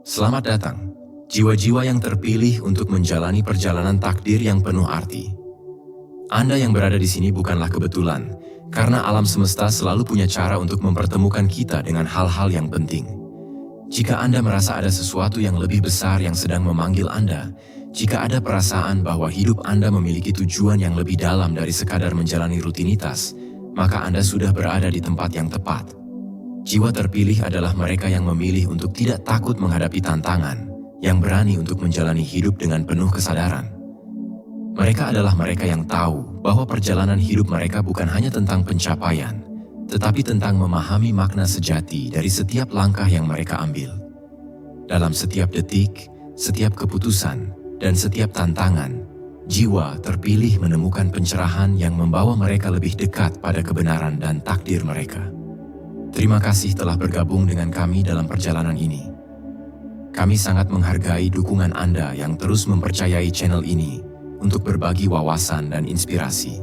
Selamat datang, jiwa-jiwa yang terpilih untuk menjalani perjalanan takdir yang penuh arti. Anda yang berada di sini bukanlah kebetulan, karena alam semesta selalu punya cara untuk mempertemukan kita dengan hal-hal yang penting. Jika Anda merasa ada sesuatu yang lebih besar yang sedang memanggil Anda, jika ada perasaan bahwa hidup Anda memiliki tujuan yang lebih dalam dari sekadar menjalani rutinitas, maka Anda sudah berada di tempat yang tepat. Jiwa terpilih adalah mereka yang memilih untuk tidak takut menghadapi tantangan, yang berani untuk menjalani hidup dengan penuh kesadaran. Mereka adalah mereka yang tahu bahwa perjalanan hidup mereka bukan hanya tentang pencapaian, tetapi tentang memahami makna sejati dari setiap langkah yang mereka ambil. Dalam setiap detik, setiap keputusan, dan setiap tantangan, jiwa terpilih menemukan pencerahan yang membawa mereka lebih dekat pada kebenaran dan takdir mereka. Terima kasih telah bergabung dengan kami dalam perjalanan ini. Kami sangat menghargai dukungan Anda yang terus mempercayai channel ini untuk berbagi wawasan dan inspirasi.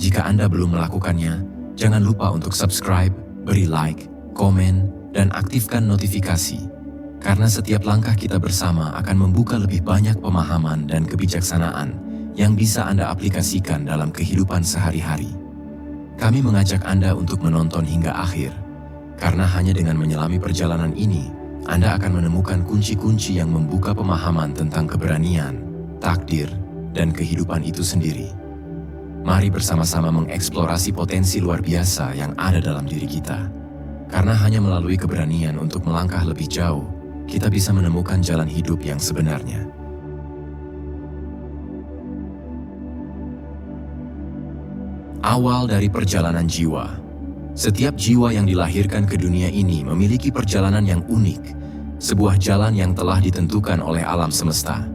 Jika Anda belum melakukannya, jangan lupa untuk subscribe, beri like, komen, dan aktifkan notifikasi. Karena setiap langkah kita bersama akan membuka lebih banyak pemahaman dan kebijaksanaan yang bisa Anda aplikasikan dalam kehidupan sehari-hari. Kami mengajak Anda untuk menonton hingga akhir, karena hanya dengan menyelami perjalanan ini, Anda akan menemukan kunci-kunci yang membuka pemahaman tentang keberanian, takdir, dan kehidupan itu sendiri. Mari bersama-sama mengeksplorasi potensi luar biasa yang ada dalam diri kita. Karena hanya melalui keberanian untuk melangkah lebih jauh, kita bisa menemukan jalan hidup yang sebenarnya. Awal dari perjalanan jiwa. Setiap jiwa yang dilahirkan ke dunia ini memiliki perjalanan yang unik, sebuah jalan yang telah ditentukan oleh alam semesta.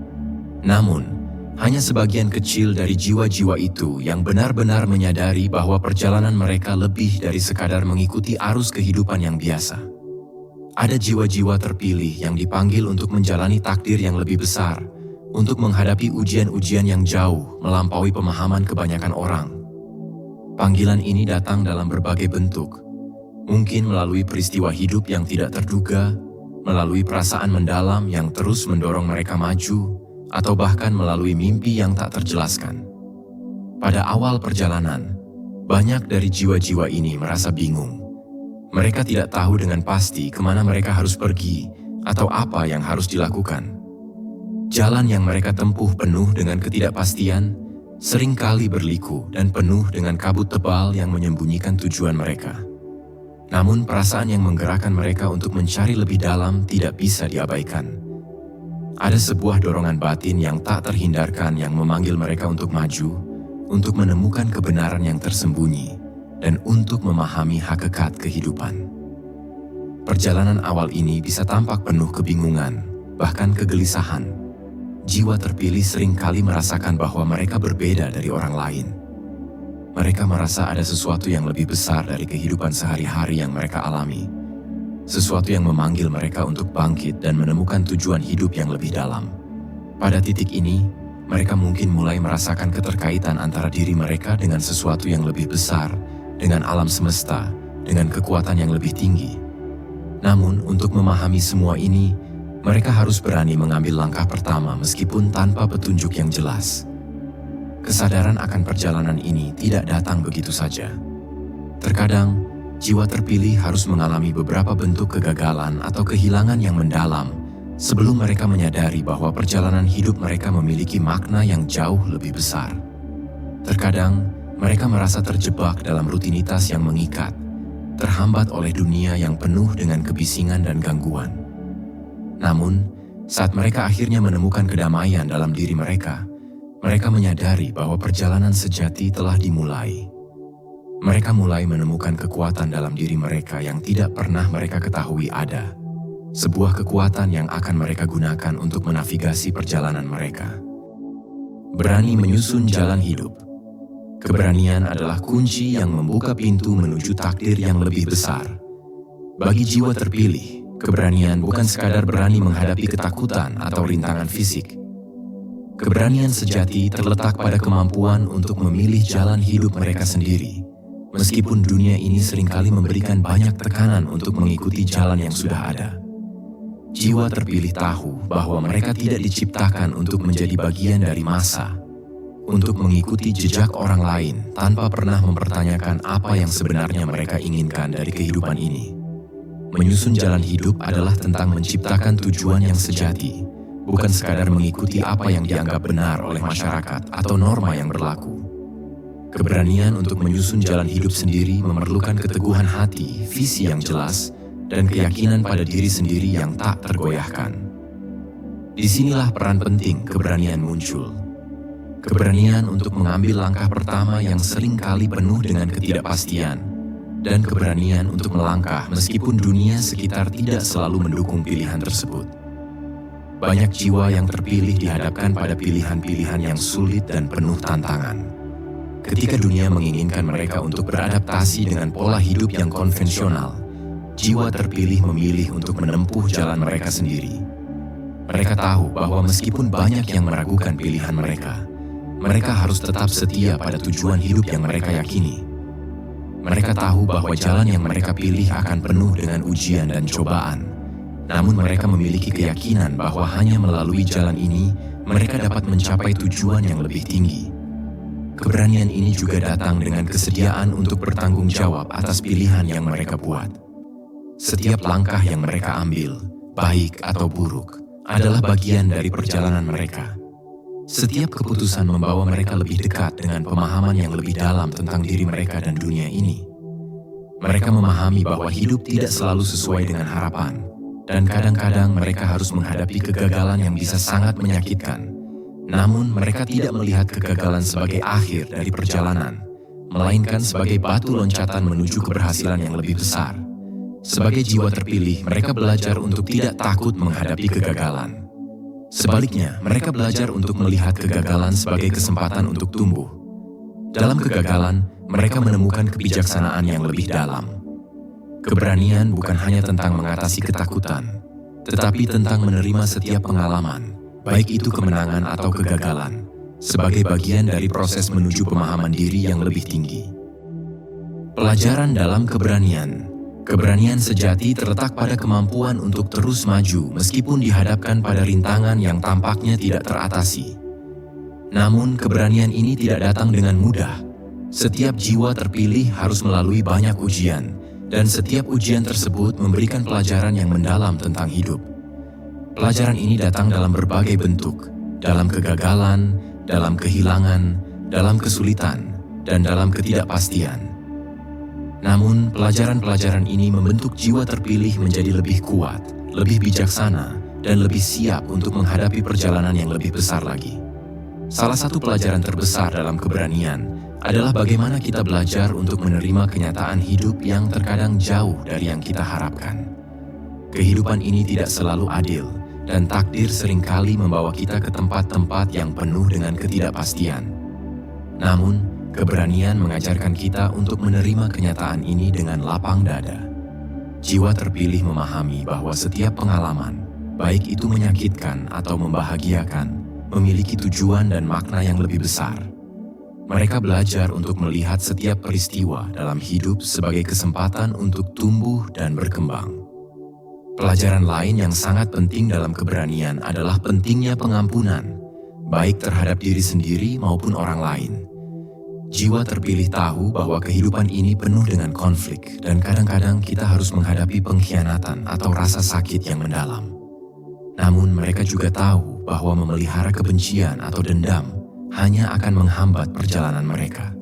Namun, hanya sebagian kecil dari jiwa-jiwa itu yang benar-benar menyadari bahwa perjalanan mereka lebih dari sekadar mengikuti arus kehidupan yang biasa. Ada jiwa-jiwa terpilih yang dipanggil untuk menjalani takdir yang lebih besar, untuk menghadapi ujian-ujian yang jauh melampaui pemahaman kebanyakan orang. Panggilan ini datang dalam berbagai bentuk, mungkin melalui peristiwa hidup yang tidak terduga, melalui perasaan mendalam yang terus mendorong mereka maju, atau bahkan melalui mimpi yang tak terjelaskan. Pada awal perjalanan, banyak dari jiwa-jiwa ini merasa bingung. Mereka tidak tahu dengan pasti kemana mereka harus pergi atau apa yang harus dilakukan. Jalan yang mereka tempuh penuh dengan ketidakpastian, seringkali berliku dan penuh dengan kabut tebal yang menyembunyikan tujuan mereka. Namun perasaan yang menggerakkan mereka untuk mencari lebih dalam tidak bisa diabaikan. Ada sebuah dorongan batin yang tak terhindarkan yang memanggil mereka untuk maju, untuk menemukan kebenaran yang tersembunyi, dan untuk memahami hakikat kehidupan. Perjalanan awal ini bisa tampak penuh kebingungan, bahkan kegelisahan. Jiwa terpilih seringkali merasakan bahwa mereka berbeda dari orang lain. Mereka merasa ada sesuatu yang lebih besar dari kehidupan sehari-hari yang mereka alami. Sesuatu yang memanggil mereka untuk bangkit dan menemukan tujuan hidup yang lebih dalam. Pada titik ini, mereka mungkin mulai merasakan keterkaitan antara diri mereka dengan sesuatu yang lebih besar, dengan alam semesta, dengan kekuatan yang lebih tinggi. Namun, untuk memahami semua ini, mereka harus berani mengambil langkah pertama meskipun tanpa petunjuk yang jelas. Kesadaran akan perjalanan ini tidak datang begitu saja. Terkadang, jiwa terpilih harus mengalami beberapa bentuk kegagalan atau kehilangan yang mendalam sebelum mereka menyadari bahwa perjalanan hidup mereka memiliki makna yang jauh lebih besar. Terkadang, mereka merasa terjebak dalam rutinitas yang mengikat, terhambat oleh dunia yang penuh dengan kebisingan dan gangguan. Namun, saat mereka akhirnya menemukan kedamaian dalam diri mereka, mereka menyadari bahwa perjalanan sejati telah dimulai. Mereka mulai menemukan kekuatan dalam diri mereka yang tidak pernah mereka ketahui ada. Sebuah kekuatan yang akan mereka gunakan untuk menavigasi perjalanan mereka. Berani menyusun jalan hidup. Keberanian adalah kunci yang membuka pintu menuju takdir yang lebih besar. Bagi jiwa terpilih, keberanian bukan sekadar berani menghadapi ketakutan atau rintangan fisik. Keberanian sejati terletak pada kemampuan untuk memilih jalan hidup mereka sendiri, meskipun dunia ini seringkali memberikan banyak tekanan untuk mengikuti jalan yang sudah ada. Jiwa terpilih tahu bahwa mereka tidak diciptakan untuk menjadi bagian dari massa, untuk mengikuti jejak orang lain tanpa pernah mempertanyakan apa yang sebenarnya mereka inginkan dari kehidupan ini. Menyusun jalan hidup adalah tentang menciptakan tujuan yang sejati, bukan sekadar mengikuti apa yang dianggap benar oleh masyarakat atau norma yang berlaku. Keberanian untuk menyusun jalan hidup sendiri memerlukan keteguhan hati, visi yang jelas, dan keyakinan pada diri sendiri yang tak tergoyahkan. Disinilah peran penting keberanian muncul. Keberanian untuk mengambil langkah pertama yang seringkali penuh dengan ketidakpastian, dan keberanian untuk melangkah meskipun dunia sekitar tidak selalu mendukung pilihan tersebut. Banyak jiwa yang terpilih dihadapkan pada pilihan-pilihan yang sulit dan penuh tantangan. Ketika dunia menginginkan mereka untuk beradaptasi dengan pola hidup yang konvensional, jiwa terpilih memilih untuk menempuh jalan mereka sendiri. Mereka tahu bahwa meskipun banyak yang meragukan pilihan mereka harus tetap setia pada tujuan hidup yang mereka yakini. Mereka tahu bahwa jalan yang mereka pilih akan penuh dengan ujian dan cobaan. Namun mereka memiliki keyakinan bahwa hanya melalui jalan ini, mereka dapat mencapai tujuan yang lebih tinggi. Keberanian ini juga datang dengan kesediaan untuk bertanggung jawab atas pilihan yang mereka buat. Setiap langkah yang mereka ambil, baik atau buruk, adalah bagian dari perjalanan mereka. Setiap keputusan membawa mereka lebih dekat dengan pemahaman yang lebih dalam tentang diri mereka dan dunia ini. Mereka memahami bahwa hidup tidak selalu sesuai dengan harapan, dan kadang-kadang mereka harus menghadapi kegagalan yang bisa sangat menyakitkan. Namun mereka tidak melihat kegagalan sebagai akhir dari perjalanan, melainkan sebagai batu loncatan menuju keberhasilan yang lebih besar. Sebagai jiwa terpilih, mereka belajar untuk tidak takut menghadapi kegagalan. Sebaliknya, mereka belajar untuk melihat kegagalan sebagai kesempatan untuk tumbuh. Dalam kegagalan, mereka menemukan kebijaksanaan yang lebih dalam. Keberanian bukan hanya tentang mengatasi ketakutan, tetapi tentang menerima setiap pengalaman, baik itu kemenangan atau kegagalan, sebagai bagian dari proses menuju pemahaman diri yang lebih tinggi. Pelajaran dalam keberanian. Keberanian sejati terletak pada kemampuan untuk terus maju meskipun dihadapkan pada rintangan yang tampaknya tidak teratasi. Namun keberanian ini tidak datang dengan mudah. Setiap jiwa terpilih harus melalui banyak ujian, dan setiap ujian tersebut memberikan pelajaran yang mendalam tentang hidup. Pelajaran ini datang dalam berbagai bentuk, dalam kegagalan, dalam kehilangan, dalam kesulitan, dan dalam ketidakpastian. Namun, pelajaran-pelajaran ini membentuk jiwa terpilih menjadi lebih kuat, lebih bijaksana, dan lebih siap untuk menghadapi perjalanan yang lebih besar lagi. Salah satu pelajaran terbesar dalam keberanian adalah bagaimana kita belajar untuk menerima kenyataan hidup yang terkadang jauh dari yang kita harapkan. Kehidupan ini tidak selalu adil, dan takdir seringkali membawa kita ke tempat-tempat yang penuh dengan ketidakpastian. Namun, keberanian mengajarkan kita untuk menerima kenyataan ini dengan lapang dada. Jiwa terpilih memahami bahwa setiap pengalaman, baik itu menyakitkan atau membahagiakan, memiliki tujuan dan makna yang lebih besar. Mereka belajar untuk melihat setiap peristiwa dalam hidup sebagai kesempatan untuk tumbuh dan berkembang. Pelajaran lain yang sangat penting dalam keberanian adalah pentingnya pengampunan, baik terhadap diri sendiri maupun orang lain. Jiwa terpilih tahu bahwa kehidupan ini penuh dengan konflik, dan kadang-kadang kita harus menghadapi pengkhianatan atau rasa sakit yang mendalam. Namun mereka juga tahu bahwa memelihara kebencian atau dendam hanya akan menghambat perjalanan mereka.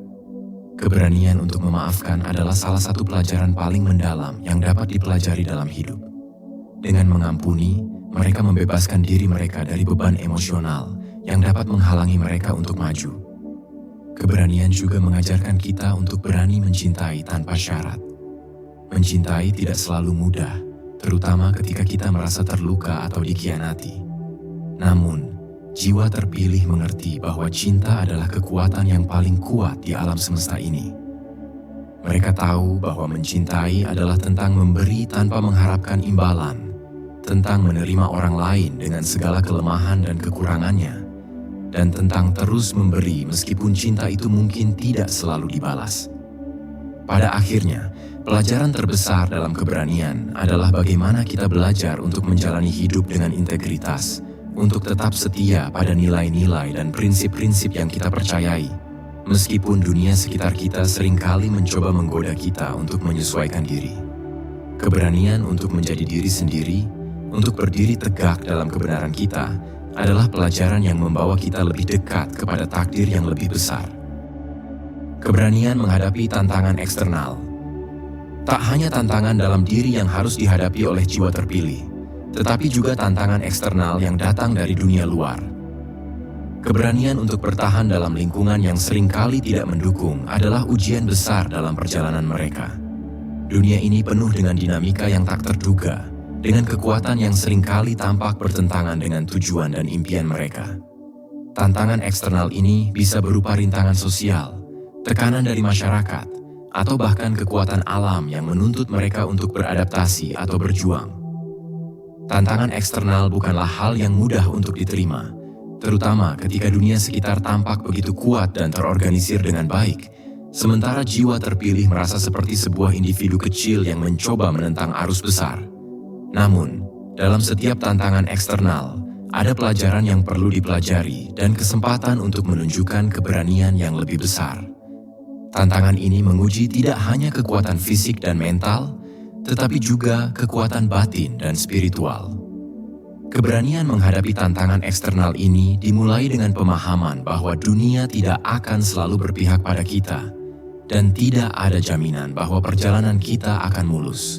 Keberanian untuk memaafkan adalah salah satu pelajaran paling mendalam yang dapat dipelajari dalam hidup. Dengan mengampuni, mereka membebaskan diri mereka dari beban emosional yang dapat menghalangi mereka untuk maju. Keberanian juga mengajarkan kita untuk berani mencintai tanpa syarat. Mencintai tidak selalu mudah, terutama ketika kita merasa terluka atau dikhianati. Namun, jiwa terpilih mengerti bahwa cinta adalah kekuatan yang paling kuat di alam semesta ini. Mereka tahu bahwa mencintai adalah tentang memberi tanpa mengharapkan imbalan, tentang menerima orang lain dengan segala kelemahan dan kekurangannya, dan tentang terus memberi meskipun cinta itu mungkin tidak selalu dibalas. Pada akhirnya, pelajaran terbesar dalam keberanian adalah bagaimana kita belajar untuk menjalani hidup dengan integritas, untuk tetap setia pada nilai-nilai dan prinsip-prinsip yang kita percayai, meskipun dunia sekitar kita seringkali mencoba menggoda kita untuk menyesuaikan diri. Keberanian untuk menjadi diri sendiri, untuk berdiri tegak dalam kebenaran kita, adalah pelajaran yang membawa kita lebih dekat kepada takdir yang lebih besar. Keberanian menghadapi tantangan eksternal. Tak hanya tantangan dalam diri yang harus dihadapi oleh jiwa terpilih, tetapi juga tantangan eksternal yang datang dari dunia luar. Keberanian untuk bertahan dalam lingkungan yang seringkali tidak mendukung adalah ujian besar dalam perjalanan mereka. Dunia ini penuh dengan dinamika yang tak terduga, dengan kekuatan yang seringkali tampak bertentangan dengan tujuan dan impian mereka. Tantangan eksternal ini bisa berupa rintangan sosial, tekanan dari masyarakat, atau bahkan kekuatan alam yang menuntut mereka untuk beradaptasi atau berjuang. Tantangan eksternal bukanlah hal yang mudah untuk diterima, terutama ketika dunia sekitar tampak begitu kuat dan terorganisir dengan baik, sementara jiwa terpilih merasa seperti sebuah individu kecil yang mencoba menentang arus besar. Namun, dalam setiap tantangan eksternal, ada pelajaran yang perlu dipelajari dan kesempatan untuk menunjukkan keberanian yang lebih besar. Tantangan ini menguji tidak hanya kekuatan fisik dan mental, tetapi juga kekuatan batin dan spiritual. Keberanian menghadapi tantangan eksternal ini dimulai dengan pemahaman bahwa dunia tidak akan selalu berpihak pada kita, dan tidak ada jaminan bahwa perjalanan kita akan mulus.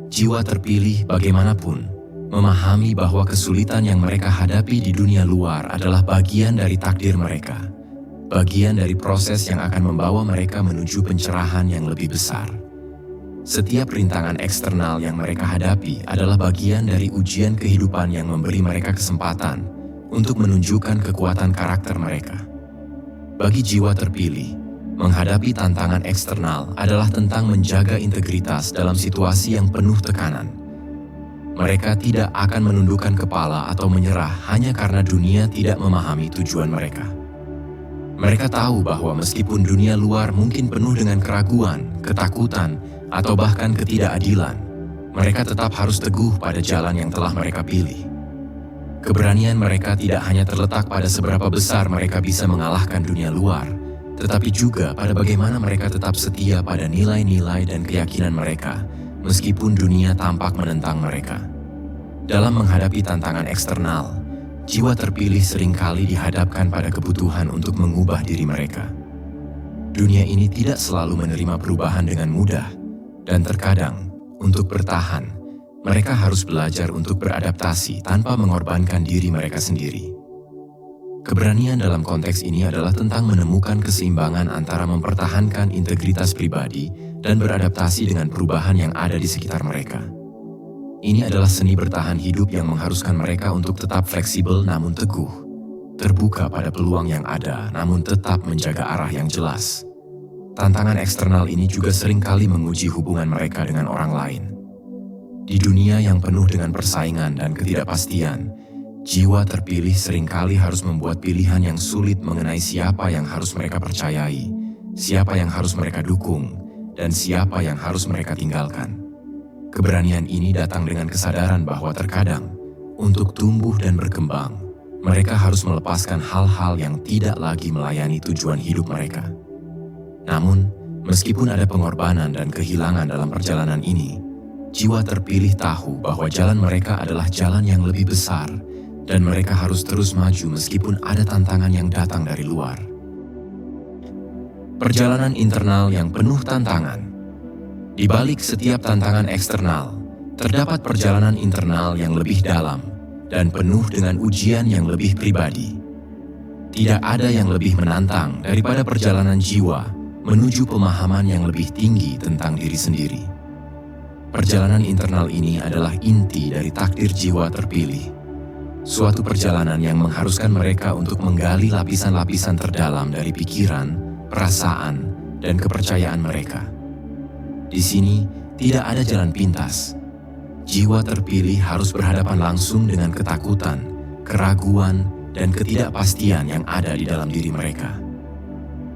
Jiwa terpilih bagaimanapun memahami bahwa kesulitan yang mereka hadapi di dunia luar adalah bagian dari takdir mereka. Bagian dari proses yang akan membawa mereka menuju pencerahan yang lebih besar. Setiap rintangan eksternal yang mereka hadapi adalah bagian dari ujian kehidupan yang memberi mereka kesempatan untuk menunjukkan kekuatan karakter mereka. Bagi jiwa terpilih, menghadapi tantangan eksternal adalah tentang menjaga integritas dalam situasi yang penuh tekanan. Mereka tidak akan menundukkan kepala atau menyerah hanya karena dunia tidak memahami tujuan mereka. Mereka tahu bahwa meskipun dunia luar mungkin penuh dengan keraguan, ketakutan, atau bahkan ketidakadilan, mereka tetap harus teguh pada jalan yang telah mereka pilih. Keberanian mereka tidak hanya terletak pada seberapa besar mereka bisa mengalahkan dunia luar, tetapi juga pada bagaimana mereka tetap setia pada nilai-nilai dan keyakinan mereka, meskipun dunia tampak menentang mereka. Dalam menghadapi tantangan eksternal, jiwa terpilih seringkali dihadapkan pada kebutuhan untuk mengubah diri mereka. Dunia ini tidak selalu menerima perubahan dengan mudah, dan terkadang, untuk bertahan, mereka harus belajar untuk beradaptasi tanpa mengorbankan diri mereka sendiri. Keberanian dalam konteks ini adalah tentang menemukan keseimbangan antara mempertahankan integritas pribadi dan beradaptasi dengan perubahan yang ada di sekitar mereka. Ini adalah seni bertahan hidup yang mengharuskan mereka untuk tetap fleksibel namun teguh, terbuka pada peluang yang ada namun tetap menjaga arah yang jelas. Tantangan eksternal ini juga seringkali menguji hubungan mereka dengan orang lain. Di dunia yang penuh dengan persaingan dan ketidakpastian, jiwa terpilih seringkali harus membuat pilihan yang sulit mengenai siapa yang harus mereka percayai, siapa yang harus mereka dukung, dan siapa yang harus mereka tinggalkan. Keberanian ini datang dengan kesadaran bahwa terkadang, untuk tumbuh dan berkembang, mereka harus melepaskan hal-hal yang tidak lagi melayani tujuan hidup mereka. Namun, meskipun ada pengorbanan dan kehilangan dalam perjalanan ini, jiwa terpilih tahu bahwa jalan mereka adalah jalan yang lebih besar, dan mereka harus terus maju meskipun ada tantangan yang datang dari luar. Perjalanan internal yang penuh tantangan. Di balik setiap tantangan eksternal, terdapat perjalanan internal yang lebih dalam dan penuh dengan ujian yang lebih pribadi. Tidak ada yang lebih menantang daripada perjalanan jiwa menuju pemahaman yang lebih tinggi tentang diri sendiri. Perjalanan internal ini adalah inti dari takdir jiwa terpilih. Suatu perjalanan yang mengharuskan mereka untuk menggali lapisan-lapisan terdalam dari pikiran, perasaan, dan kepercayaan mereka. Di sini tidak ada jalan pintas. Jiwa terpilih harus berhadapan langsung dengan ketakutan, keraguan, dan ketidakpastian yang ada di dalam diri mereka.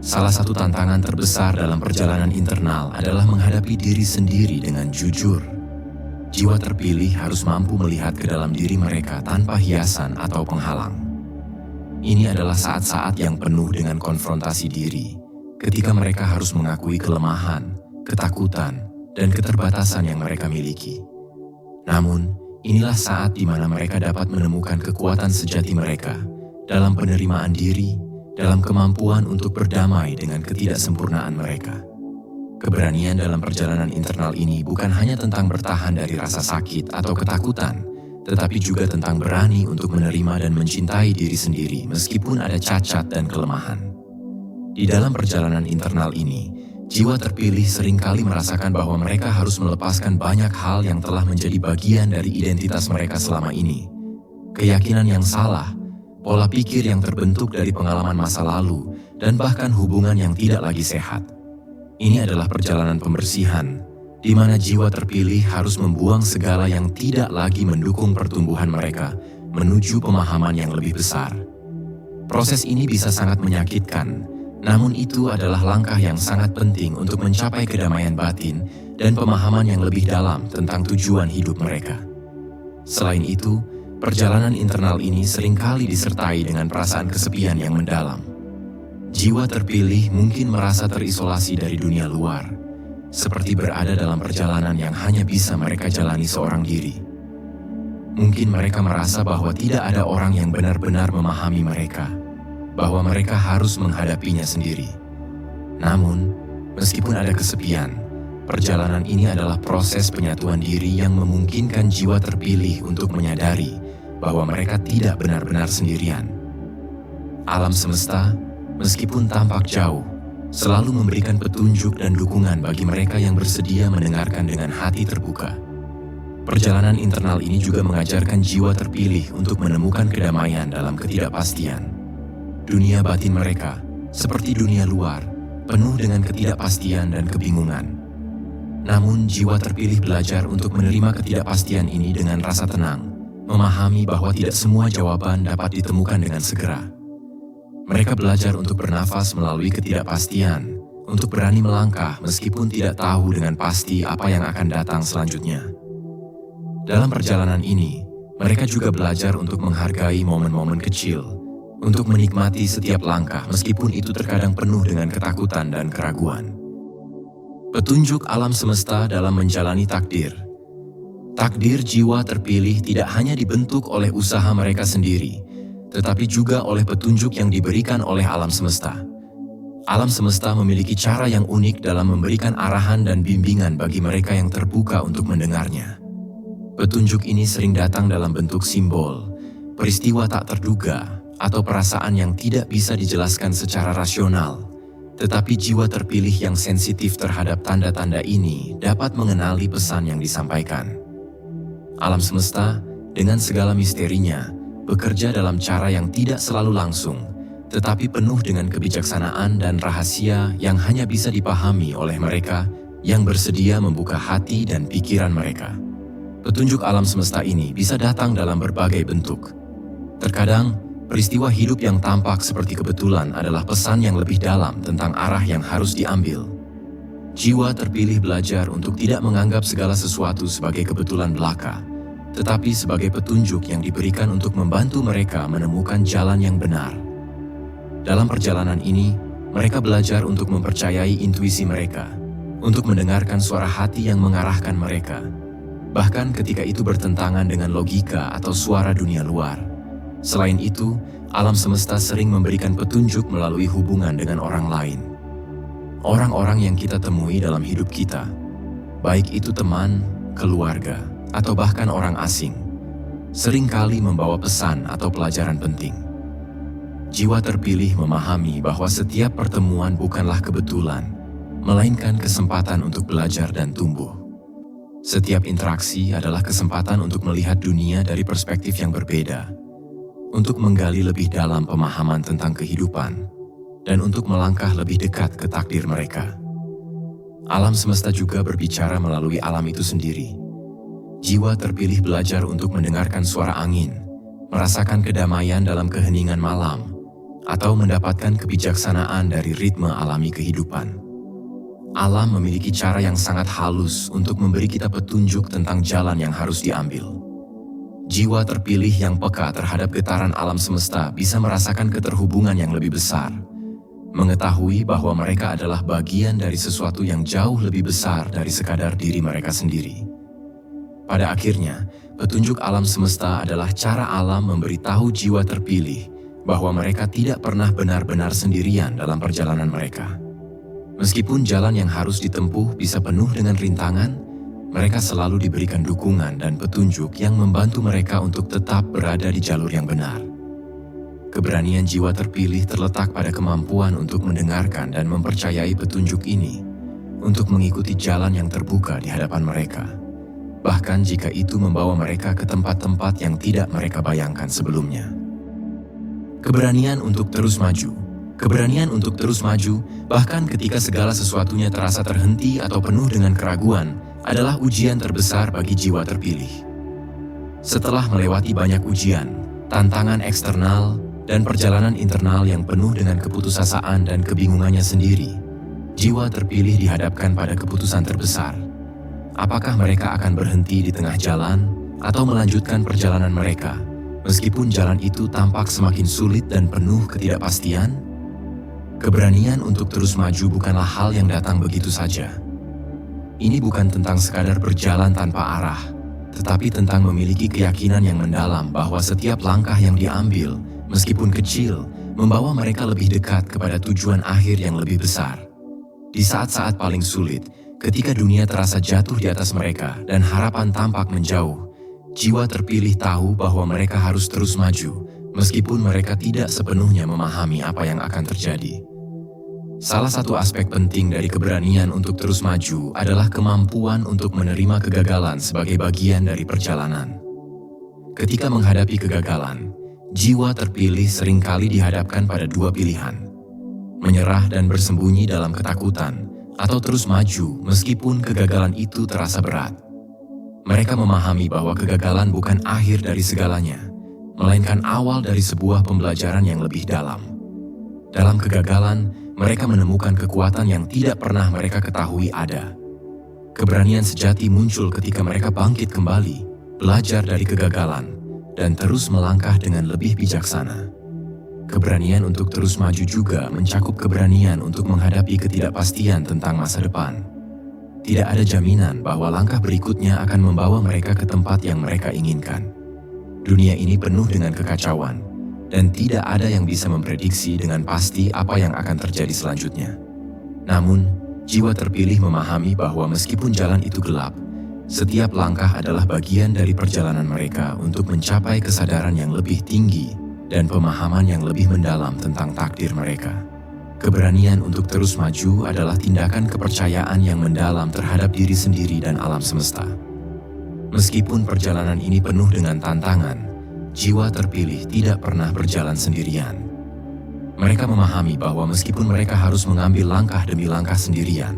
Salah satu tantangan terbesar dalam perjalanan internal adalah menghadapi diri sendiri dengan jujur. Jiwa terpilih harus mampu melihat ke dalam diri mereka tanpa hiasan atau penghalang. Ini adalah saat-saat yang penuh dengan konfrontasi diri, ketika mereka harus mengakui kelemahan, ketakutan, dan keterbatasan yang mereka miliki. Namun, inilah saat di mana mereka dapat menemukan kekuatan sejati mereka dalam penerimaan diri, dalam kemampuan untuk berdamai dengan ketidaksempurnaan mereka. Keberanian dalam perjalanan internal ini bukan hanya tentang bertahan dari rasa sakit atau ketakutan, tetapi juga tentang berani untuk menerima dan mencintai diri sendiri meskipun ada cacat dan kelemahan. Di dalam perjalanan internal ini, jiwa terpilih seringkali merasakan bahwa mereka harus melepaskan banyak hal yang telah menjadi bagian dari identitas mereka selama ini. Keyakinan yang salah, pola pikir yang terbentuk dari pengalaman masa lalu, dan bahkan hubungan yang tidak lagi sehat. Ini adalah perjalanan pembersihan, di mana jiwa terpilih harus membuang segala yang tidak lagi mendukung pertumbuhan mereka menuju pemahaman yang lebih besar. Proses ini bisa sangat menyakitkan, namun itu adalah langkah yang sangat penting untuk mencapai kedamaian batin dan pemahaman yang lebih dalam tentang tujuan hidup mereka. Selain itu, perjalanan internal ini seringkali disertai dengan perasaan kesepian yang mendalam. Jiwa terpilih mungkin merasa terisolasi dari dunia luar, seperti berada dalam perjalanan yang hanya bisa mereka jalani seorang diri. Mungkin mereka merasa bahwa tidak ada orang yang benar-benar memahami mereka, bahwa mereka harus menghadapinya sendiri. Namun, meskipun ada kesepian, perjalanan ini adalah proses penyatuan diri yang memungkinkan jiwa terpilih untuk menyadari bahwa mereka tidak benar-benar sendirian. Alam semesta, meskipun tampak jauh, selalu memberikan petunjuk dan dukungan bagi mereka yang bersedia mendengarkan dengan hati terbuka. Perjalanan internal ini juga mengajarkan jiwa terpilih untuk menemukan kedamaian dalam ketidakpastian. Dunia batin mereka, seperti dunia luar, penuh dengan ketidakpastian dan kebingungan. Namun jiwa terpilih belajar untuk menerima ketidakpastian ini dengan rasa tenang, memahami bahwa tidak semua jawaban dapat ditemukan dengan segera. Mereka belajar untuk bernafas melalui ketidakpastian, untuk berani melangkah meskipun tidak tahu dengan pasti apa yang akan datang selanjutnya. Dalam perjalanan ini, mereka juga belajar untuk menghargai momen-momen kecil, untuk menikmati setiap langkah meskipun itu terkadang penuh dengan ketakutan dan keraguan. Petunjuk alam semesta dalam menjalani takdir. Takdir jiwa terpilih tidak hanya dibentuk oleh usaha mereka sendiri, tetapi juga oleh petunjuk yang diberikan oleh alam semesta. Alam semesta memiliki cara yang unik dalam memberikan arahan dan bimbingan bagi mereka yang terbuka untuk mendengarnya. Petunjuk ini sering datang dalam bentuk simbol, peristiwa tak terduga, atau perasaan yang tidak bisa dijelaskan secara rasional. Tetapi jiwa terpilih yang sensitif terhadap tanda-tanda ini dapat mengenali pesan yang disampaikan. Alam semesta, dengan segala misterinya, bekerja dalam cara yang tidak selalu langsung, tetapi penuh dengan kebijaksanaan dan rahasia yang hanya bisa dipahami oleh mereka yang bersedia membuka hati dan pikiran mereka. Petunjuk alam semesta ini bisa datang dalam berbagai bentuk. Terkadang, peristiwa hidup yang tampak seperti kebetulan adalah pesan yang lebih dalam tentang arah yang harus diambil. Jiwa terpilih belajar untuk tidak menganggap segala sesuatu sebagai kebetulan belaka, tetapi sebagai petunjuk yang diberikan untuk membantu mereka menemukan jalan yang benar. Dalam perjalanan ini, mereka belajar untuk mempercayai intuisi mereka, untuk mendengarkan suara hati yang mengarahkan mereka, bahkan ketika itu bertentangan dengan logika atau suara dunia luar. Selain itu, alam semesta sering memberikan petunjuk melalui hubungan dengan orang lain. Orang-orang yang kita temui dalam hidup kita, baik itu teman, keluarga, atau bahkan orang asing, seringkali membawa pesan atau pelajaran penting. Jiwa terpilih memahami bahwa setiap pertemuan bukanlah kebetulan, melainkan kesempatan untuk belajar dan tumbuh. Setiap interaksi adalah kesempatan untuk melihat dunia dari perspektif yang berbeda, untuk menggali lebih dalam pemahaman tentang kehidupan, dan untuk melangkah lebih dekat ke takdir mereka. Alam semesta juga berbicara melalui alam itu sendiri. Jiwa terpilih belajar untuk mendengarkan suara angin, merasakan kedamaian dalam keheningan malam, atau mendapatkan kebijaksanaan dari ritme alami kehidupan. Alam memiliki cara yang sangat halus untuk memberi kita petunjuk tentang jalan yang harus diambil. Jiwa terpilih yang peka terhadap getaran alam semesta bisa merasakan keterhubungan yang lebih besar, mengetahui bahwa mereka adalah bagian dari sesuatu yang jauh lebih besar dari sekadar diri mereka sendiri. Pada akhirnya, petunjuk alam semesta adalah cara alam memberitahu jiwa terpilih bahwa mereka tidak pernah benar-benar sendirian dalam perjalanan mereka. Meskipun jalan yang harus ditempuh bisa penuh dengan rintangan, mereka selalu diberikan dukungan dan petunjuk yang membantu mereka untuk tetap berada di jalur yang benar. Keberanian jiwa terpilih terletak pada kemampuan untuk mendengarkan dan mempercayai petunjuk ini, untuk mengikuti jalan yang terbuka di hadapan mereka, bahkan jika itu membawa mereka ke tempat-tempat yang tidak mereka bayangkan sebelumnya. Keberanian untuk terus maju. Keberanian untuk terus maju, bahkan ketika segala sesuatunya terasa terhenti atau penuh dengan keraguan, adalah ujian terbesar bagi jiwa terpilih. Setelah melewati banyak ujian, tantangan eksternal, dan perjalanan internal yang penuh dengan keputusasaan dan kebingungannya sendiri, jiwa terpilih dihadapkan pada keputusan terbesar. Apakah mereka akan berhenti di tengah jalan atau melanjutkan perjalanan mereka, meskipun jalan itu tampak semakin sulit dan penuh ketidakpastian? Keberanian untuk terus maju bukanlah hal yang datang begitu saja. Ini bukan tentang sekadar berjalan tanpa arah, tetapi tentang memiliki keyakinan yang mendalam bahwa setiap langkah yang diambil, meskipun kecil, membawa mereka lebih dekat kepada tujuan akhir yang lebih besar. Di saat-saat paling sulit, ketika dunia terasa jatuh di atas mereka dan harapan tampak menjauh, jiwa terpilih tahu bahwa mereka harus terus maju, meskipun mereka tidak sepenuhnya memahami apa yang akan terjadi. Salah satu aspek penting dari keberanian untuk terus maju adalah kemampuan untuk menerima kegagalan sebagai bagian dari perjalanan. Ketika menghadapi kegagalan, jiwa terpilih seringkali dihadapkan pada dua pilihan: menyerah dan bersembunyi dalam ketakutan, atau terus maju meskipun kegagalan itu terasa berat. Mereka memahami bahwa kegagalan bukan akhir dari segalanya, melainkan awal dari sebuah pembelajaran yang lebih dalam. Dalam kegagalan, mereka menemukan kekuatan yang tidak pernah mereka ketahui ada. Keberanian sejati muncul ketika mereka bangkit kembali, belajar dari kegagalan, dan terus melangkah dengan lebih bijaksana. Keberanian untuk terus maju juga mencakup keberanian untuk menghadapi ketidakpastian tentang masa depan. Tidak ada jaminan bahwa langkah berikutnya akan membawa mereka ke tempat yang mereka inginkan. Dunia ini penuh dengan kekacauan, dan tidak ada yang bisa memprediksi dengan pasti apa yang akan terjadi selanjutnya. Namun, jiwa terpilih memahami bahwa meskipun jalan itu gelap, setiap langkah adalah bagian dari perjalanan mereka untuk mencapai kesadaran yang lebih tinggi dan pemahaman yang lebih mendalam tentang takdir mereka. Keberanian untuk terus maju adalah tindakan kepercayaan yang mendalam terhadap diri sendiri dan alam semesta. Meskipun perjalanan ini penuh dengan tantangan, jiwa terpilih tidak pernah berjalan sendirian. Mereka memahami bahwa meskipun mereka harus mengambil langkah demi langkah sendirian,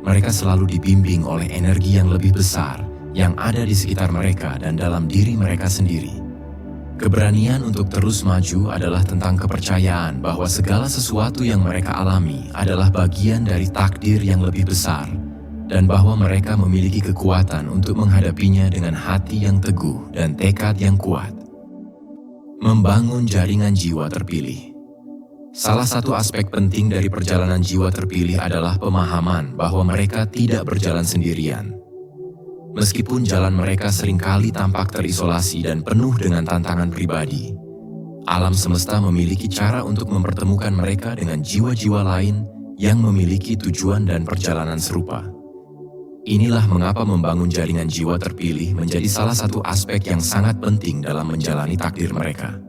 mereka selalu dibimbing oleh energi yang lebih besar yang ada di sekitar mereka dan dalam diri mereka sendiri. Keberanian untuk terus maju adalah tentang kepercayaan bahwa segala sesuatu yang mereka alami adalah bagian dari takdir yang lebih besar, dan bahwa mereka memiliki kekuatan untuk menghadapinya dengan hati yang teguh dan tekad yang kuat. Membangun jaringan jiwa terpilih. Salah satu aspek penting dari perjalanan jiwa terpilih adalah pemahaman bahwa mereka tidak berjalan sendirian. Meskipun jalan mereka seringkali tampak terisolasi dan penuh dengan tantangan pribadi, alam semesta memiliki cara untuk mempertemukan mereka dengan jiwa-jiwa lain yang memiliki tujuan dan perjalanan serupa. Inilah mengapa membangun jaringan jiwa terpilih menjadi salah satu aspek yang sangat penting dalam menjalani takdir mereka.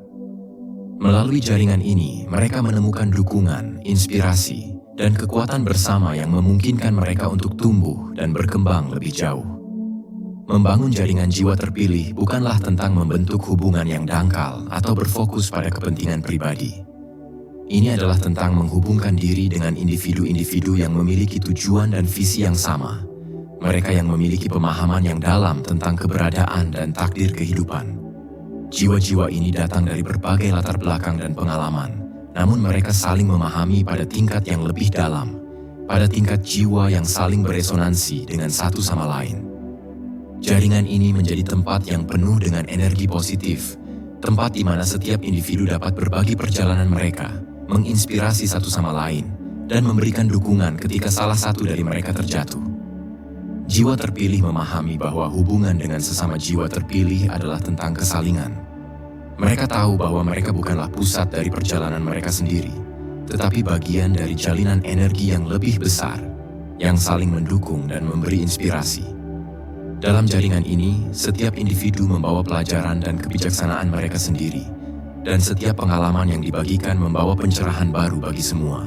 Melalui jaringan ini, mereka menemukan dukungan, inspirasi, dan kekuatan bersama yang memungkinkan mereka untuk tumbuh dan berkembang lebih jauh. Membangun jaringan jiwa terpilih bukanlah tentang membentuk hubungan yang dangkal atau berfokus pada kepentingan pribadi. Ini adalah tentang menghubungkan diri dengan individu-individu yang memiliki tujuan dan visi yang sama. Mereka yang memiliki pemahaman yang dalam tentang keberadaan dan takdir kehidupan. Jiwa-jiwa ini datang dari berbagai latar belakang dan pengalaman, namun mereka saling memahami pada tingkat yang lebih dalam, pada tingkat jiwa yang saling beresonansi dengan satu sama lain. Jaringan ini menjadi tempat yang penuh dengan energi positif, tempat di mana setiap individu dapat berbagi perjalanan mereka, menginspirasi satu sama lain, dan memberikan dukungan ketika salah satu dari mereka terjatuh. Jiwa terpilih memahami bahwa hubungan dengan sesama jiwa terpilih adalah tentang kesalingan. Mereka tahu bahwa mereka bukanlah pusat dari perjalanan mereka sendiri, tetapi bagian dari jalinan energi yang lebih besar, yang saling mendukung dan memberi inspirasi. Dalam jaringan ini, setiap individu membawa pelajaran dan kebijaksanaan mereka sendiri, dan setiap pengalaman yang dibagikan membawa pencerahan baru bagi semua.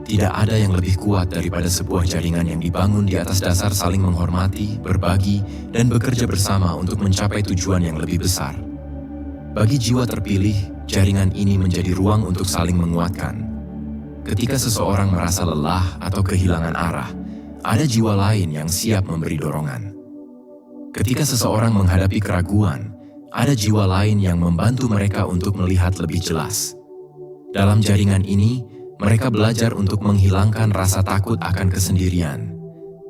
Tidak ada yang lebih kuat daripada sebuah jaringan yang dibangun di atas dasar saling menghormati, berbagi, dan bekerja bersama untuk mencapai tujuan yang lebih besar. Bagi jiwa terpilih, jaringan ini menjadi ruang untuk saling menguatkan. Ketika seseorang merasa lelah atau kehilangan arah, ada jiwa lain yang siap memberi dorongan. Ketika seseorang menghadapi keraguan, ada jiwa lain yang membantu mereka untuk melihat lebih jelas. Dalam jaringan ini, mereka belajar untuk menghilangkan rasa takut akan kesendirian,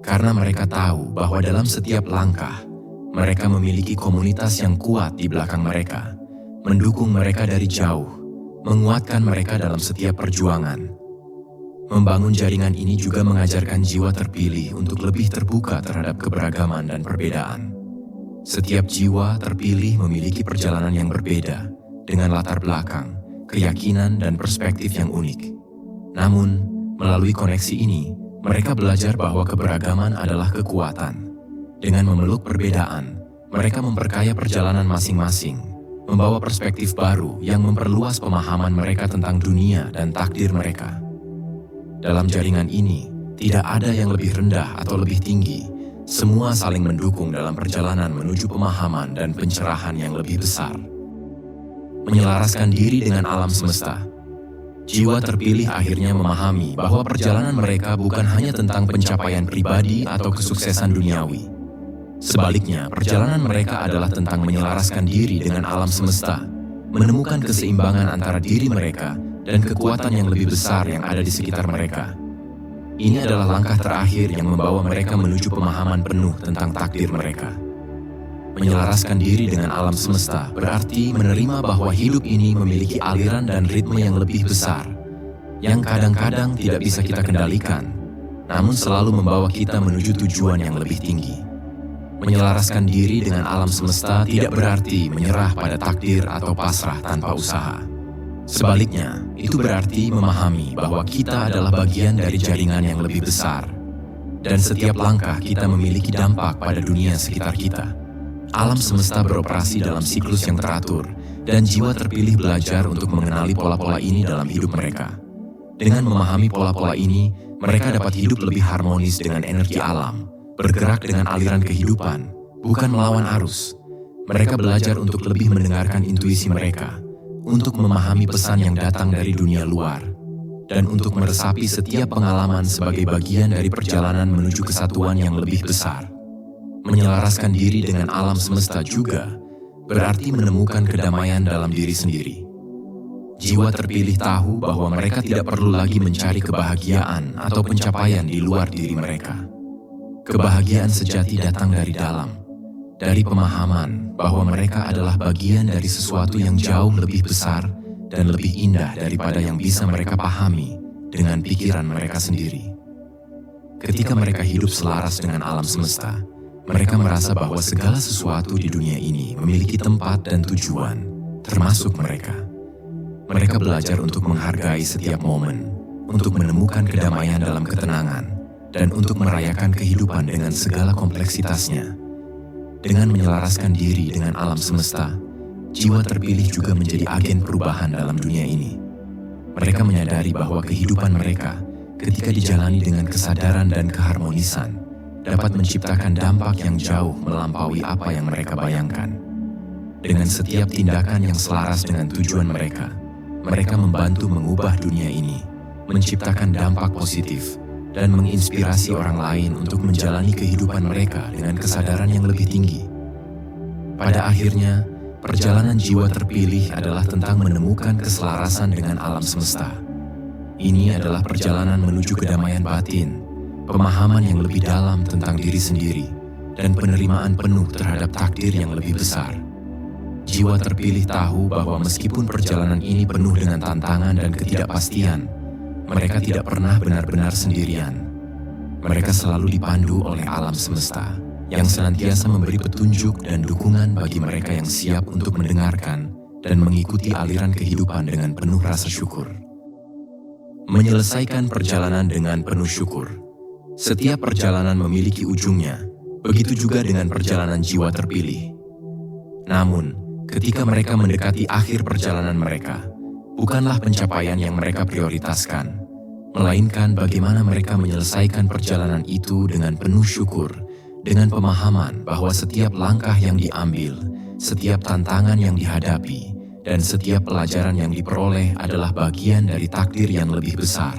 karena mereka tahu bahwa dalam setiap langkah, mereka memiliki komunitas yang kuat di belakang mereka, mendukung mereka dari jauh, menguatkan mereka dalam setiap perjuangan. Membangun jaringan ini juga mengajarkan jiwa terpilih untuk lebih terbuka terhadap keberagaman dan perbedaan. Setiap jiwa terpilih memiliki perjalanan yang berbeda, dengan latar belakang, keyakinan, dan perspektif yang unik. Namun, melalui koneksi ini, mereka belajar bahwa keberagaman adalah kekuatan. Dengan memeluk perbedaan, mereka memperkaya perjalanan masing-masing, membawa perspektif baru yang memperluas pemahaman mereka tentang dunia dan takdir mereka. Dalam jaringan ini, tidak ada yang lebih rendah atau lebih tinggi. Semua saling mendukung dalam perjalanan menuju pemahaman dan pencerahan yang lebih besar. Menyelaraskan diri dengan alam semesta. Jiwa terpilih akhirnya memahami bahwa perjalanan mereka bukan hanya tentang pencapaian pribadi atau kesuksesan duniawi. Sebaliknya, perjalanan mereka adalah tentang menyelaraskan diri dengan alam semesta, menemukan keseimbangan antara diri mereka dan kekuatan yang lebih besar yang ada di sekitar mereka. Ini adalah langkah terakhir yang membawa mereka menuju pemahaman penuh tentang takdir mereka. Menyelaraskan diri dengan alam semesta berarti menerima bahwa hidup ini memiliki aliran dan ritme yang lebih besar, yang kadang-kadang tidak bisa kita kendalikan, namun selalu membawa kita menuju tujuan yang lebih tinggi. Menyelaraskan diri dengan alam semesta tidak berarti menyerah pada takdir atau pasrah tanpa usaha. Sebaliknya, itu berarti memahami bahwa kita adalah bagian dari jaringan yang lebih besar, dan setiap langkah kita memiliki dampak pada dunia sekitar kita. Alam semesta beroperasi dalam siklus yang teratur, dan jiwa terpilih belajar untuk mengenali pola-pola ini dalam hidup mereka. Dengan memahami pola-pola ini, mereka dapat hidup lebih harmonis dengan energi alam, bergerak dengan aliran kehidupan, bukan melawan arus. Mereka belajar untuk lebih mendengarkan intuisi mereka, untuk memahami pesan yang datang dari dunia luar, dan untuk meresapi setiap pengalaman sebagai bagian dari perjalanan menuju kesatuan yang lebih besar. Menyelaraskan diri dengan alam semesta juga berarti menemukan kedamaian dalam diri sendiri. Jiwa terpilih tahu bahwa mereka tidak perlu lagi mencari kebahagiaan atau pencapaian di luar diri mereka. Kebahagiaan sejati datang dari dalam, dari pemahaman bahwa mereka adalah bagian dari sesuatu yang jauh lebih besar dan lebih indah daripada yang bisa mereka pahami dengan pikiran mereka sendiri. Ketika mereka hidup selaras dengan alam semesta, mereka merasa bahwa segala sesuatu di dunia ini memiliki tempat dan tujuan, termasuk mereka. Mereka belajar untuk menghargai setiap momen, untuk menemukan kedamaian dalam ketenangan, dan untuk merayakan kehidupan dengan segala kompleksitasnya. Dengan menyelaraskan diri dengan alam semesta, jiwa terpilih juga menjadi agen perubahan dalam dunia ini. Mereka menyadari bahwa kehidupan mereka, ketika dijalani dengan kesadaran dan keharmonisan, dapat menciptakan dampak yang jauh melampaui apa yang mereka bayangkan. Dengan setiap tindakan yang selaras dengan tujuan mereka, mereka membantu mengubah dunia ini, menciptakan dampak positif, dan menginspirasi orang lain untuk menjalani kehidupan mereka dengan kesadaran yang lebih tinggi. Pada akhirnya, Perjalanan jiwa terpilih adalah tentang menemukan keselarasan dengan alam semesta. Ini adalah perjalanan menuju kedamaian batin, pemahaman yang lebih dalam tentang diri sendiri, dan penerimaan penuh terhadap takdir yang lebih besar. Jiwa terpilih tahu bahwa meskipun perjalanan ini penuh dengan tantangan dan ketidakpastian, mereka tidak pernah benar-benar sendirian. Mereka selalu dipandu oleh alam semesta, yang senantiasa memberi petunjuk dan dukungan bagi mereka yang siap untuk mendengarkan dan mengikuti aliran kehidupan dengan penuh rasa syukur. Menyelesaikan perjalanan dengan penuh syukur. Setiap perjalanan memiliki ujungnya, begitu juga dengan perjalanan jiwa terpilih. Namun, ketika mereka mendekati akhir perjalanan mereka, bukanlah pencapaian yang mereka prioritaskan, melainkan bagaimana mereka menyelesaikan perjalanan itu dengan penuh syukur, dengan pemahaman bahwa setiap langkah yang diambil, setiap tantangan yang dihadapi, dan setiap pelajaran yang diperoleh adalah bagian dari takdir yang lebih besar.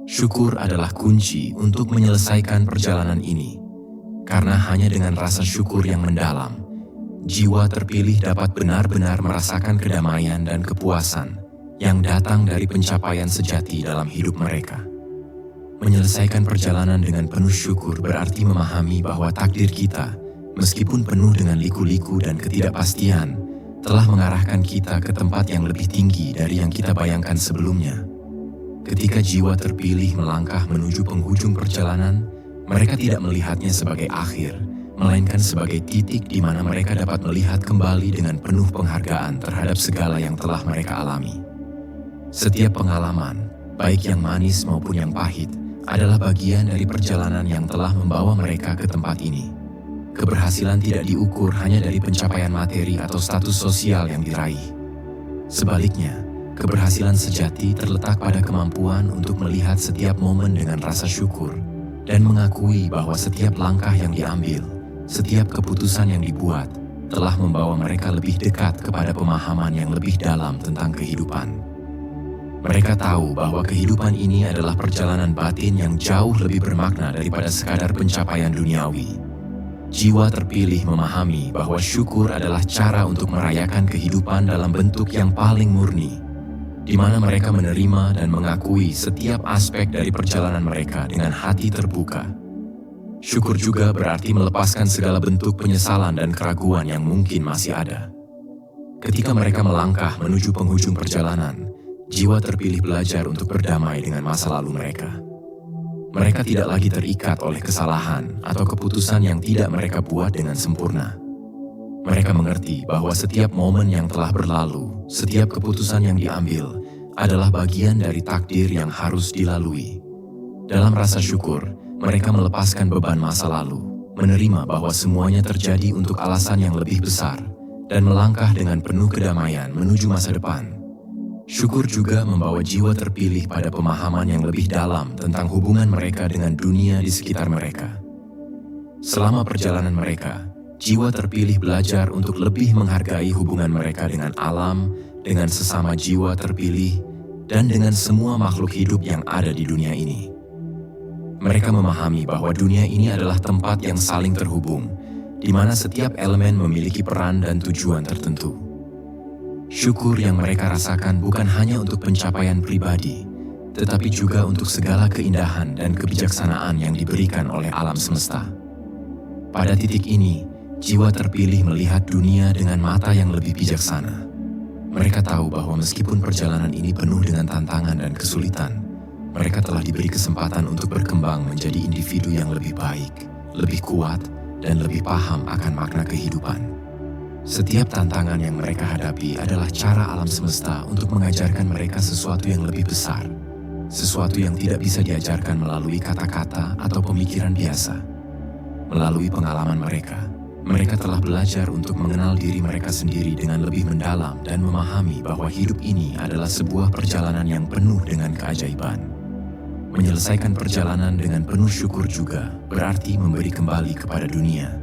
Syukur adalah kunci untuk menyelesaikan perjalanan ini, karena hanya dengan rasa syukur yang mendalam, jiwa terpilih dapat benar-benar merasakan kedamaian dan kepuasan yang datang dari pencapaian sejati dalam hidup mereka. Menyelesaikan perjalanan dengan penuh syukur berarti memahami bahwa takdir kita, meskipun penuh dengan liku-liku dan ketidakpastian, telah mengarahkan kita ke tempat yang lebih tinggi dari yang kita bayangkan sebelumnya. Ketika jiwa terpilih melangkah menuju penghujung perjalanan, mereka tidak melihatnya sebagai akhir, melainkan sebagai titik di mana mereka dapat melihat kembali dengan penuh penghargaan terhadap segala yang telah mereka alami. Setiap pengalaman, baik yang manis maupun yang pahit, adalah bagian dari perjalanan yang telah membawa mereka ke tempat ini. Keberhasilan tidak diukur hanya dari pencapaian materi atau status sosial yang diraih. Sebaliknya, keberhasilan sejati terletak pada kemampuan untuk melihat setiap momen dengan rasa syukur dan mengakui bahwa setiap langkah yang diambil, setiap keputusan yang dibuat, telah membawa mereka lebih dekat kepada pemahaman yang lebih dalam tentang kehidupan. Mereka tahu bahwa kehidupan ini adalah perjalanan batin yang jauh lebih bermakna daripada sekadar pencapaian duniawi. Jiwa terpilih memahami bahwa syukur adalah cara untuk merayakan kehidupan dalam bentuk yang paling murni, di mana mereka menerima dan mengakui setiap aspek dari perjalanan mereka dengan hati terbuka. Syukur juga berarti melepaskan segala bentuk penyesalan dan keraguan yang mungkin masih ada. Ketika mereka melangkah menuju penghujung perjalanan, jiwa terpilih belajar untuk berdamai dengan masa lalu mereka. Mereka tidak lagi terikat oleh kesalahan atau keputusan yang tidak mereka buat dengan sempurna. Mereka mengerti bahwa setiap momen yang telah berlalu, setiap keputusan yang diambil, adalah bagian dari takdir yang harus dilalui. Dalam rasa syukur, mereka melepaskan beban masa lalu, menerima bahwa semuanya terjadi untuk alasan yang lebih besar, dan melangkah dengan penuh kedamaian menuju masa depan. Syukur juga membawa jiwa terpilih pada pemahaman yang lebih dalam tentang hubungan mereka dengan dunia di sekitar mereka. Selama perjalanan mereka, jiwa terpilih belajar untuk lebih menghargai hubungan mereka dengan alam, dengan sesama jiwa terpilih, dan dengan semua makhluk hidup yang ada di dunia ini. Mereka memahami bahwa dunia ini adalah tempat yang saling terhubung, di mana setiap elemen memiliki peran dan tujuan tertentu. Syukur yang mereka rasakan bukan hanya untuk pencapaian pribadi, tetapi juga untuk segala keindahan dan kebijaksanaan yang diberikan oleh alam semesta. Pada titik ini, jiwa terpilih melihat dunia dengan mata yang lebih bijaksana. Mereka tahu bahwa meskipun perjalanan ini penuh dengan tantangan dan kesulitan, mereka telah diberi kesempatan untuk berkembang menjadi individu yang lebih baik, lebih kuat, dan lebih paham akan makna kehidupan. Setiap tantangan yang mereka hadapi adalah cara alam semesta untuk mengajarkan mereka sesuatu yang lebih besar, sesuatu yang tidak bisa diajarkan melalui kata-kata atau pemikiran biasa. Melalui pengalaman mereka, mereka telah belajar untuk mengenal diri mereka sendiri dengan lebih mendalam dan memahami bahwa hidup ini adalah sebuah perjalanan yang penuh dengan keajaiban. Menyelesaikan perjalanan dengan penuh syukur juga berarti memberi kembali kepada dunia.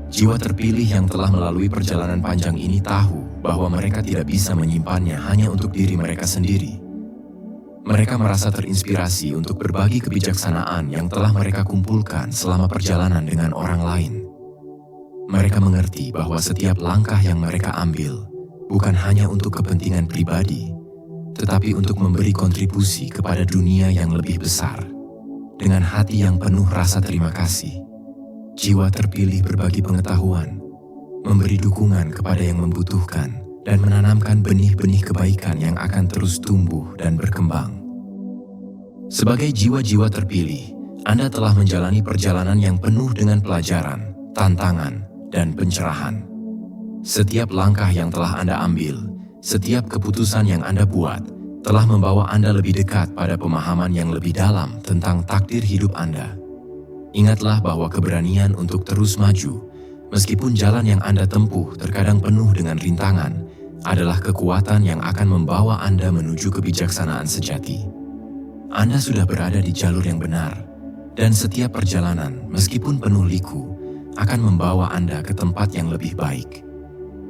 Jiwa terpilih yang telah melalui perjalanan panjang ini tahu bahwa mereka tidak bisa menyimpannya hanya untuk diri mereka sendiri. Mereka merasa terinspirasi untuk berbagi kebijaksanaan yang telah mereka kumpulkan selama perjalanan dengan orang lain. Mereka mengerti bahwa setiap langkah yang mereka ambil bukan hanya untuk kepentingan pribadi, tetapi untuk memberi kontribusi kepada dunia yang lebih besar. Dengan hati yang penuh rasa terima kasih, jiwa terpilih berbagi pengetahuan, memberi dukungan kepada yang membutuhkan, dan menanamkan benih-benih kebaikan yang akan terus tumbuh dan berkembang. Sebagai jiwa-jiwa terpilih, Anda telah menjalani perjalanan yang penuh dengan pelajaran, tantangan, dan pencerahan. Setiap langkah yang telah Anda ambil, setiap keputusan yang Anda buat, telah membawa Anda lebih dekat pada pemahaman yang lebih dalam tentang takdir hidup Anda. Ingatlah bahwa keberanian untuk terus maju, meskipun jalan yang Anda tempuh terkadang penuh dengan rintangan, adalah kekuatan yang akan membawa Anda menuju kebijaksanaan sejati. Anda sudah berada di jalur yang benar, dan setiap perjalanan, meskipun penuh liku, akan membawa Anda ke tempat yang lebih baik.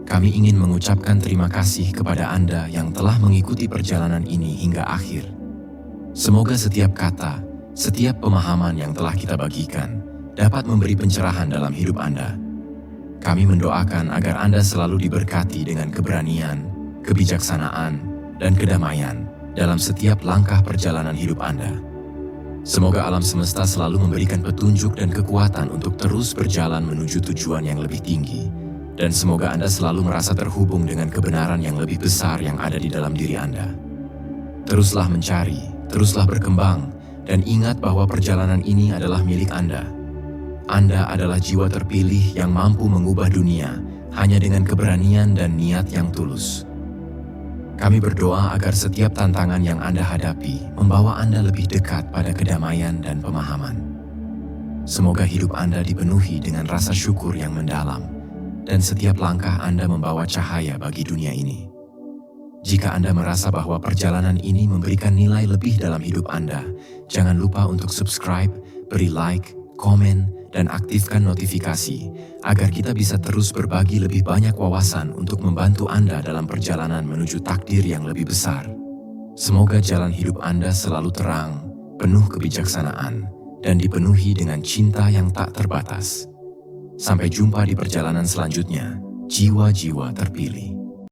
Kami ingin mengucapkan terima kasih kepada Anda yang telah mengikuti perjalanan ini hingga akhir. Semoga setiap kata, setiap pemahaman yang telah kita bagikan dapat memberi pencerahan dalam hidup Anda. Kami mendoakan agar Anda selalu diberkati dengan keberanian, kebijaksanaan, dan kedamaian dalam setiap langkah perjalanan hidup Anda. Semoga alam semesta selalu memberikan petunjuk dan kekuatan untuk terus berjalan menuju tujuan yang lebih tinggi. Dan semoga Anda selalu merasa terhubung dengan kebenaran yang lebih besar yang ada di dalam diri Anda. Teruslah mencari, teruslah berkembang, dan ingat bahwa perjalanan ini adalah milik Anda. Anda adalah jiwa terpilih yang mampu mengubah dunia hanya dengan keberanian dan niat yang tulus. Kami berdoa agar setiap tantangan yang Anda hadapi membawa Anda lebih dekat pada kedamaian dan pemahaman. Semoga hidup Anda dipenuhi dengan rasa syukur yang mendalam, dan setiap langkah Anda membawa cahaya bagi dunia ini. Jika Anda merasa bahwa perjalanan ini memberikan nilai lebih dalam hidup Anda, jangan lupa untuk subscribe, beri like, komen, dan aktifkan notifikasi agar kita bisa terus berbagi lebih banyak wawasan untuk membantu Anda dalam perjalanan menuju takdir yang lebih besar. Semoga jalan hidup Anda selalu terang, penuh kebijaksanaan, dan dipenuhi dengan cinta yang tak terbatas. Sampai jumpa di perjalanan selanjutnya, jiwa-jiwa terpilih.